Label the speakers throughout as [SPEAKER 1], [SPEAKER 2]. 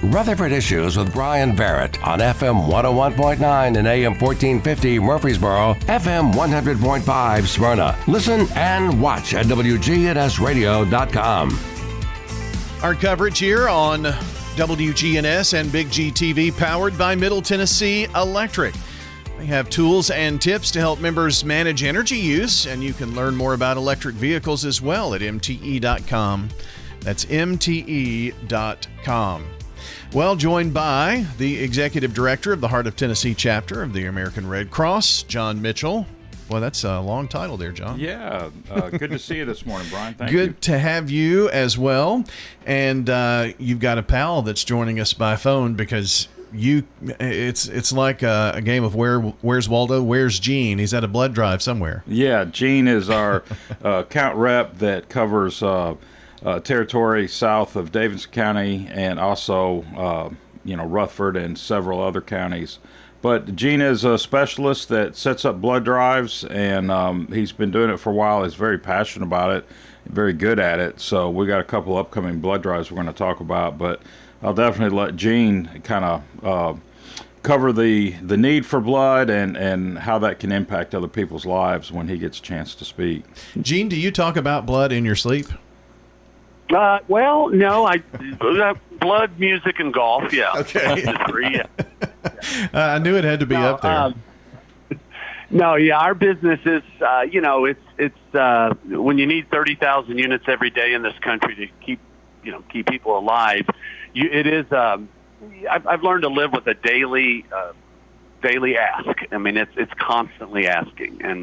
[SPEAKER 1] Rutherford Issues with Bryan Barrett on FM 101.9 and AM 1450 Murfreesboro, FM 100.5 Smyrna. Listen and watch at WGNSradio.com.
[SPEAKER 2] Our coverage here on WGNS and Big G TV, powered by Middle Tennessee Electric. We have tools and tips to help members manage energy use, and you can learn more about electric vehicles as well at MTE.com. That's MTE.com. Well, joined by the Executive Director of the Heart of Tennessee chapter of the American Red Cross, John Mitchell. Well, that's a long title there, John.
[SPEAKER 3] Yeah, good to see you this morning, Brian. Thank you.
[SPEAKER 2] Good to have you as well. And you've got a pal that's joining us by phone because it's like a game of where's Waldo, where's Gene? He's at a blood drive somewhere.
[SPEAKER 3] Yeah, Gene is our account rep that covers territory south of Davidson County and also, Rutherford and several other counties. But Gene is a specialist that sets up blood drives, and he's been doing it for a while. He's very passionate about it, very good at it. So we got a couple upcoming blood drives we're going to talk about, but I'll definitely let Gene kind of cover the need for blood and how that can impact other people's lives when he gets a chance to speak.
[SPEAKER 2] Gene, do you talk about blood in your sleep?
[SPEAKER 4] Well, no, blood, music, and golf. Yeah.
[SPEAKER 2] Okay.
[SPEAKER 4] Yeah.
[SPEAKER 2] I knew it had to be up there.
[SPEAKER 4] No, yeah, our business is, it's when you need 30,000 units every day in this country to keep people alive. It is. I've learned to live with a daily ask. I mean, it's constantly asking, and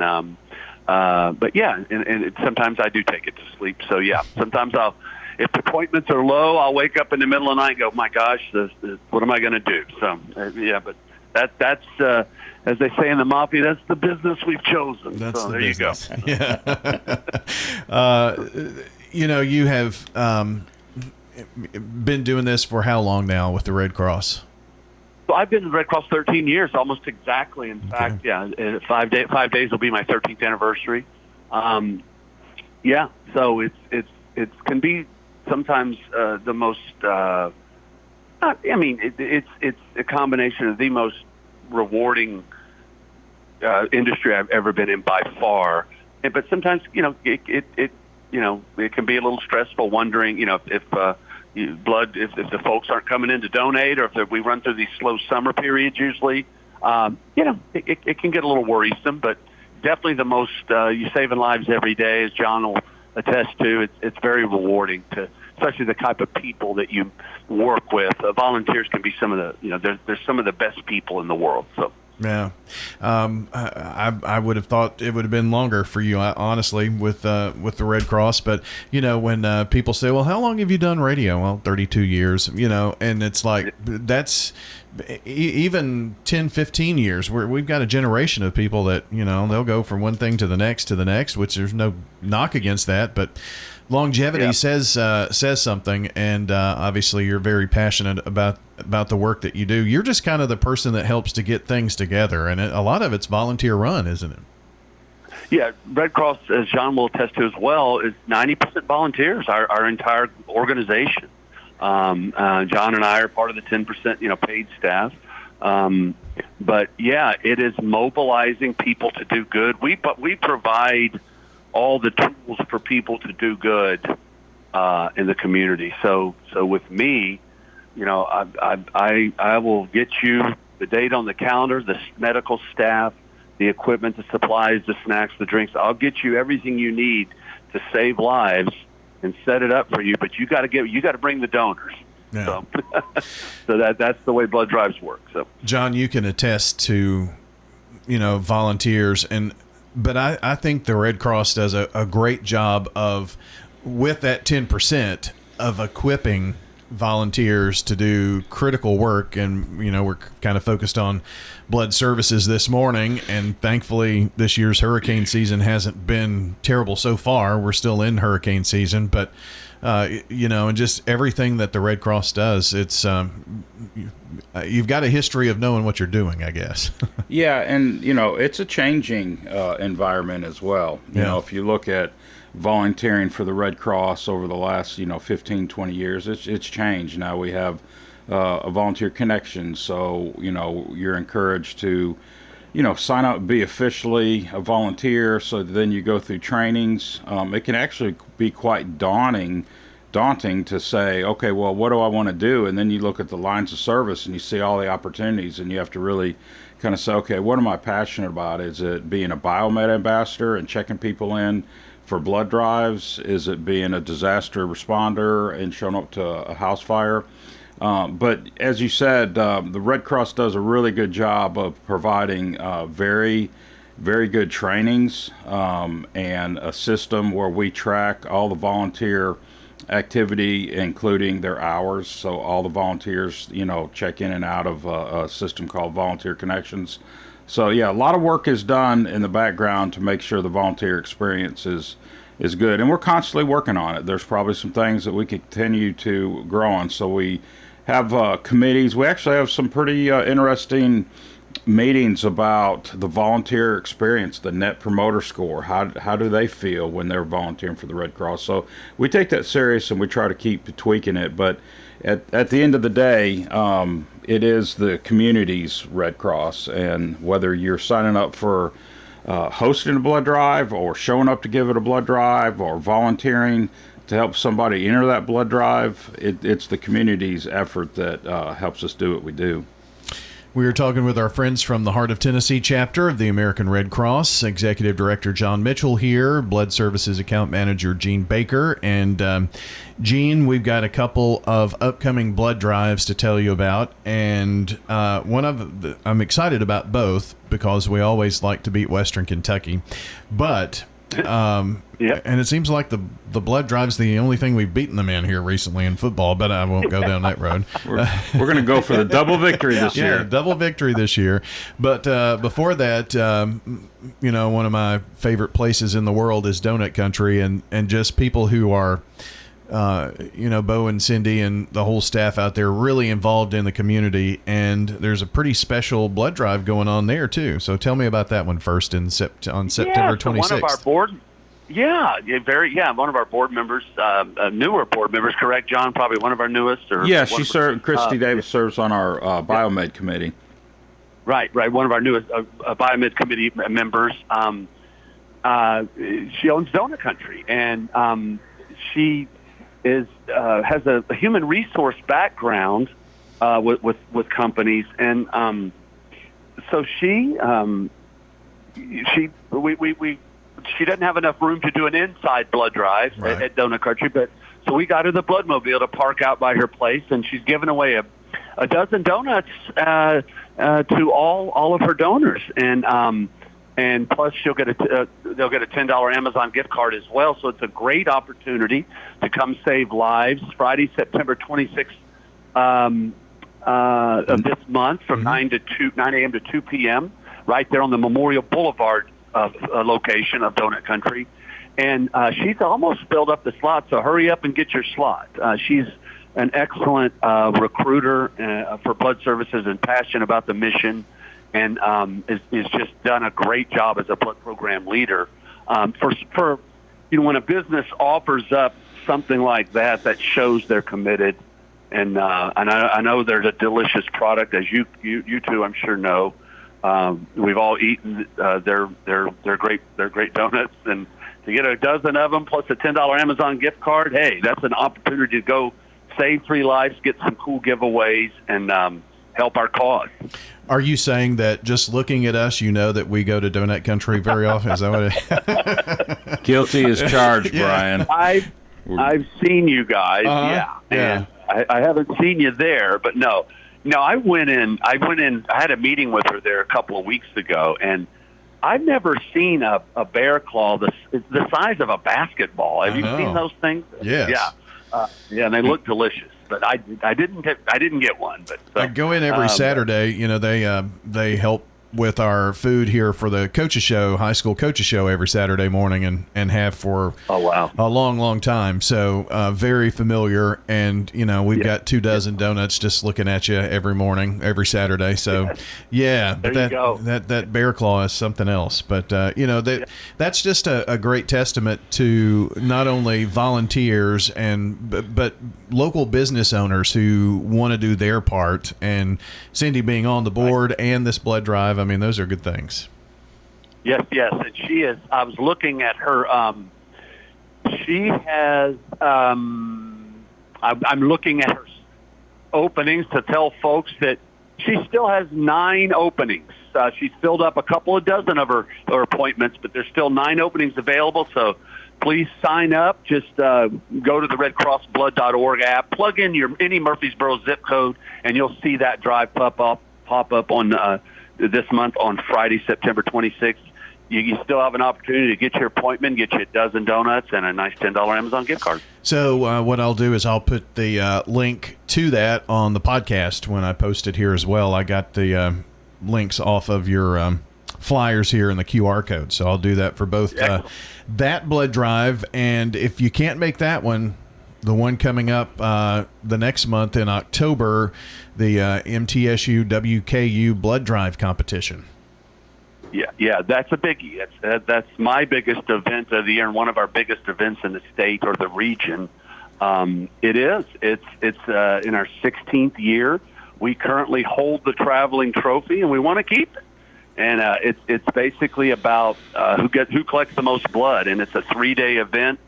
[SPEAKER 4] but yeah, and sometimes I do take it to sleep. So yeah, sometimes if appointments are low, I'll wake up in the middle of the night and go, my gosh, what am I going to do? So yeah, but that's as they say in the mafia, that's the business we've chosen.
[SPEAKER 2] That's
[SPEAKER 4] so
[SPEAKER 2] the
[SPEAKER 4] there
[SPEAKER 2] business.
[SPEAKER 4] You
[SPEAKER 2] go. Yeah. You have been doing this for how long now with the Red Cross?
[SPEAKER 4] So I've been in the Red Cross 13 years, almost exactly. In fact, yeah, 5 days will be my 13th anniversary. Yeah, so it can be sometimes the most. It's a combination of the most rewarding industry I've ever been in by far. But sometimes, it can be a little stressful, wondering, if the folks aren't coming in to donate, or if we run through these slow summer periods usually, it can get a little worrisome, but definitely the most, you're saving lives every day, as John will attest to. It's very rewarding especially the type of people that you work with. Volunteers can be some of the, they're some of the best people in the world. So.
[SPEAKER 2] Yeah. I would have thought it would have been longer for you, honestly, with the Red Cross. But, when people say, well, how long have you done radio? Well, 32 years, and it's like, that's even 10, 15 years. We've got a generation of people that, they'll go from one thing to the next, which there's no knock against that. But longevity says something, and obviously you're very passionate about the work that you do. You're just kind of the person that helps to get things together, and a lot of it's volunteer run, isn't it?
[SPEAKER 4] Yeah, Red Cross, as John will attest to as well, is 90% volunteers. Our entire organization. John and I are part of the 10%, paid staff. But yeah, it is mobilizing people to do good. We provide all the tools for people to do good in the community. So with me, I will get you the date on the calendar, the medical staff, the equipment, the supplies, the snacks, the drinks. I'll get you everything you need to save lives and set it up for you. But you got to bring the donors.
[SPEAKER 2] Yeah.
[SPEAKER 4] So that's the way blood drives work. So
[SPEAKER 2] John, you can attest to, volunteers, but I think the Red Cross does a great job with that 10% of equipping volunteers to do critical work. And, we're kind of focused on blood services this morning. And thankfully, this year's hurricane season hasn't been terrible so far. We're still in hurricane season. But, and just everything that the Red Cross does, it's you've got a history of knowing what you're doing, I guess.
[SPEAKER 3] Yeah, and, it's a changing environment as well. You know, if you look at volunteering for the Red Cross over the last 15-20 years, it's changed. Now we have a volunteer connection. So, you're encouraged to, sign up and be officially a volunteer. So then you go through trainings. It can actually be quite daunting to say, okay, well, what do I want to do? And then you look at the lines of service and you see all the opportunities, and you have to really kind of say, okay, what am I passionate about? Is it being a biomed ambassador and checking people in for blood drives? Is it being a disaster responder and showing up to a house fire? But as you said, the Red Cross does a really good job of providing very, very good trainings and a system where we track all the volunteer activity, including their hours. So all the volunteers, check in and out of a system called Volunteer Connections. So yeah, a lot of work is done in the background to make sure the volunteer experience is good, and we're constantly working on it. There's probably some things that we continue to grow on. So we have committees. We actually have some pretty interesting meetings about the volunteer experience, the Net Promoter Score. How do they feel when they're volunteering for the Red Cross? So we take that serious, and we try to keep tweaking it. But at the end of the day, it is the community's Red Cross, and whether you're signing up for hosting a blood drive, or showing up to give it a blood drive, or volunteering to help somebody enter that blood drive, it's the community's effort that helps us do what we do.
[SPEAKER 2] We are talking with our friends from the Heart of Tennessee chapter of the American Red Cross. Executive Director John Mitchell here, Blood Services Account Manager Gene Baker. And Gene, we've got a couple of upcoming blood drives to tell you about. And I'm excited about both, because we always like to beat Western Kentucky. But
[SPEAKER 4] Yep.
[SPEAKER 2] And it seems like the blood drive's the only thing we've beaten them in here recently in football, but I won't go down that road.
[SPEAKER 3] We're going to go for the double victory this year.
[SPEAKER 2] Yeah, double victory this year. But before that, one of my favorite places in the world is Donut Country, and just people who are, Bo and Cindy and the whole staff out there really involved in the community. And there's a pretty special blood drive going on there too. So tell me about that one first on September 26th.
[SPEAKER 4] One of our board. One of our board members, newer board members, correct, John? Probably one of our newest.
[SPEAKER 3] Christy Davis serves on our biomed committee.
[SPEAKER 4] Right. One of our newest biomed committee members. She owns Donut Country, and she has a human resource background with companies, and so she doesn't have enough room to do an inside blood drive at Donut Country, but so we got her the Bloodmobile to park out by her place, and she's giving away a dozen donuts to all of her donors, and plus they'll get a $10 Amazon gift card as well. So it's a great opportunity to come save lives. Friday, September 26th of this month, from 9 a.m. to 2 p.m. right there on the Memorial Boulevard location of Donut Country. And she's almost filled up the slot, so hurry up and get your slot. She's an excellent recruiter for blood services and passionate about the mission, and is just done a great job as a blood program leader. For when a business offers up something like that shows they're committed, and I know there's a delicious product, as you two I'm sure know. We've all eaten their great donuts, and to get a dozen of them plus a $10 Amazon gift card, hey, that's an opportunity to go save 3 lives, get some cool giveaways, and help our cause.
[SPEAKER 2] Are you saying that just looking at us, that we go to Donut Country very often? Is that what it...
[SPEAKER 3] Guilty as charged, Brian.
[SPEAKER 4] I've seen you guys, and I haven't seen you there, but no, I went in. I had a meeting with her there a couple of weeks ago, and I've never seen a bear claw the size of a basketball. Have you seen those things?
[SPEAKER 2] Yes.
[SPEAKER 4] Yeah, and they look delicious. But I didn't get one. But
[SPEAKER 2] I go in every Saturday. They help with our food here for the coaches show, high school coaches show every Saturday morning and have for
[SPEAKER 4] Oh, wow.
[SPEAKER 2] a long, long time. So very familiar. And, we've got 24 donuts just looking at you every morning, every Saturday. So, but
[SPEAKER 4] There you go.
[SPEAKER 2] that bear claw is something else. But, that's just a great testament to not only volunteers but local business owners who want to do their part. And Cindy being on the board and this blood drive, I mean, those are good things.
[SPEAKER 4] Yes, and she is. I was looking at her. She has. I'm looking at her openings to tell folks that she still has 9 openings. She's filled up a couple of dozen of her appointments, but there's still 9 openings available. So please sign up. Just go to the redcrossblood.org app, plug in any Murfreesboro zip code, and you'll see that drive pop up on this month on Friday, September 26th. You still have an opportunity to get your appointment, get you a dozen donuts, and a nice $10 Amazon gift card.
[SPEAKER 2] So what I'll do is I'll put the link to that on the podcast when I post it here as well. I got the links off of your flyers here and the QR code. So I'll do that for both that blood drive. And if you can't make that one, the one coming up the next month in October, the MTSU WKU blood drive competition.
[SPEAKER 4] Yeah, that's a biggie. That's my biggest event of the year and one of our biggest events in the state or the region. It is. It's in our 16th year. We currently hold the traveling trophy, and we want to keep it. And it's basically about who collects the most blood, and it's a 3-day event.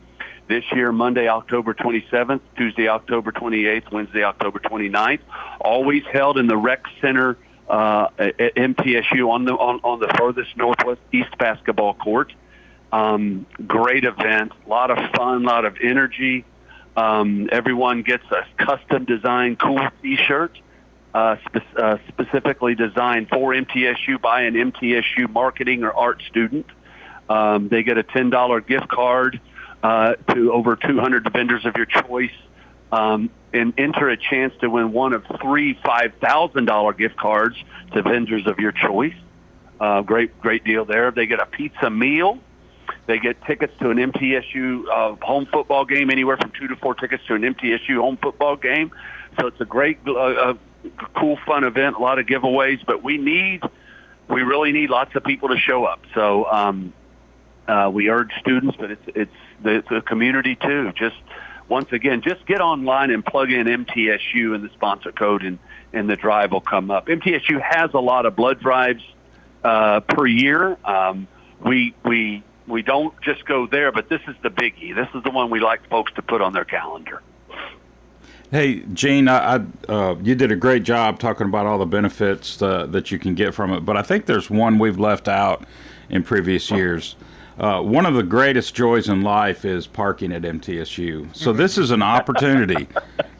[SPEAKER 4] This year, Monday, October 27th, Tuesday, October 28th, Wednesday, October 29th. Always held in the rec center at MTSU on the furthest northwest east basketball court. Great event, a lot of fun, a lot of energy. Everyone gets a custom designed cool T-shirt, specifically designed for MTSU by an MTSU marketing or art student. They get a $10 gift card to over 200 vendors of your choice, and enter a chance to win one of 3 $5,000 gift cards to vendors of your choice. Great deal there. They get a pizza meal. They get tickets to an MTSU home football game, anywhere from 2 to 4 tickets to an MTSU home football game. So it's a great, cool, fun event, a lot of giveaways, but we really need lots of people to show up. So we urge students, but it's the community too. Once again, just get online and plug in MTSU and the sponsor code, and the drive will come up. MTSU has a lot of blood drives per year. We don't just go there, but this is the biggie. This is the one we like folks to put on their calendar.
[SPEAKER 3] Hey, Gene, you did a great job talking about all the benefits that you can get from it, but I think there's one we've left out in previous years. One of the greatest joys in life is parking at MTSU. So this is an opportunity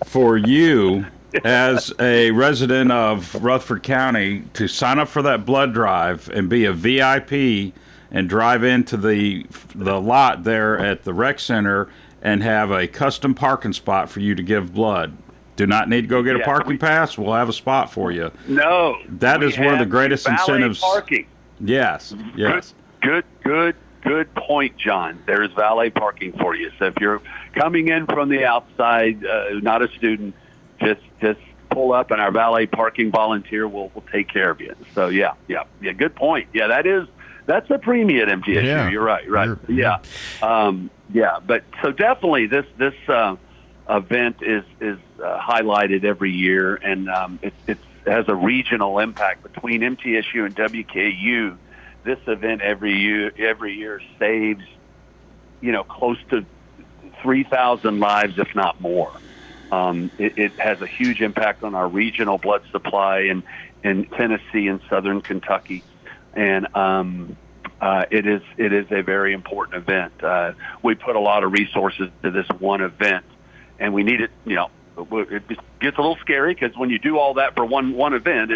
[SPEAKER 3] for you as a resident of Rutherford County to sign up for that blood drive and be a VIP and drive into the lot there at the rec center and have a custom parking spot for you to give blood. Do not need to go get a parking pass. We'll have a spot for you.
[SPEAKER 4] No.
[SPEAKER 3] That is one of the greatest incentives.
[SPEAKER 4] Parking.
[SPEAKER 3] Yes.
[SPEAKER 4] Good point, John. There's valet parking for you. So if you're coming in from the outside, not a student, just pull up, and our valet parking volunteer will take care of you. So yeah. Good point. Yeah, that's a premium at MTSU.
[SPEAKER 2] Yeah.
[SPEAKER 4] You're right. But so definitely this event is highlighted every year, and it has a regional impact between MTSU and WKU. This event every year saves, close to 3,000 lives, if not more. It has a huge impact on our regional blood supply in Tennessee and southern Kentucky, and it is a very important event. We put a lot of resources to this one event, and we need it. It gets a little scary because when you do all that for one event,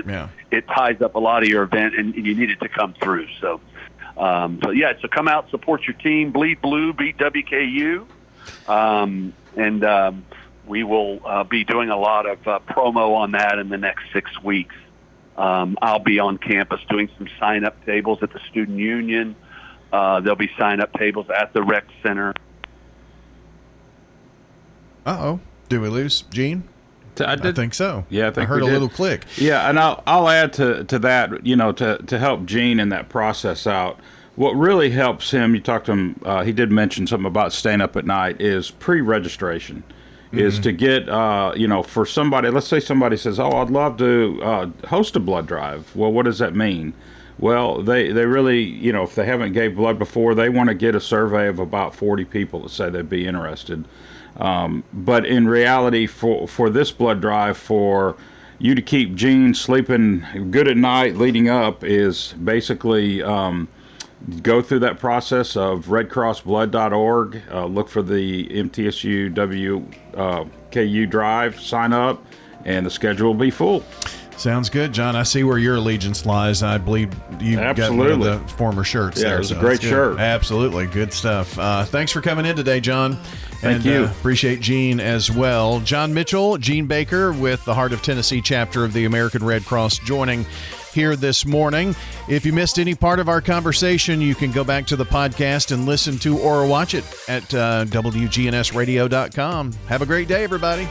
[SPEAKER 4] it ties up a lot of your event, and you need it to come through. So come out, support your team, bleed blue, beat WKU, and we will be doing a lot of promo on that in the next 6 weeks. I'll be on campus doing some sign-up tables at the student union. There'll be sign-up tables at the rec center.
[SPEAKER 2] Uh-oh. Did we lose Gene? I think so.
[SPEAKER 3] Yeah,
[SPEAKER 2] I heard a little click.
[SPEAKER 3] Yeah, and I'll add to that, to help Gene in that process out. What really helps him, you talked to him, he did mention something about staying up at night, is pre-registration. Is to get, for somebody, let's say somebody says, oh, I'd love to host a blood drive. Well, what does that mean? Well, they really, if they haven't gave blood before, they want to get a survey of about 40 people that say they'd be interested. But in reality, for this blood drive, for you to keep Gene sleeping good at night leading up is basically go through that process of redcrossblood.org, look for the MTSU WKU drive, sign up, and the schedule will be full.
[SPEAKER 2] Sounds good, John. I see where your allegiance lies. I believe you got one of the former shirts there.
[SPEAKER 3] Yeah, it was a great shirt.
[SPEAKER 2] Absolutely. Good stuff. Thanks for coming in today, John.
[SPEAKER 3] Thank you.
[SPEAKER 2] Appreciate Gene as well. John Mitchell, Gene Baker with the Heart of Tennessee chapter of the American Red Cross joining here this morning. If you missed any part of our conversation, you can go back to the podcast and listen to or watch it at WGNSradio.com. Have a great day, everybody.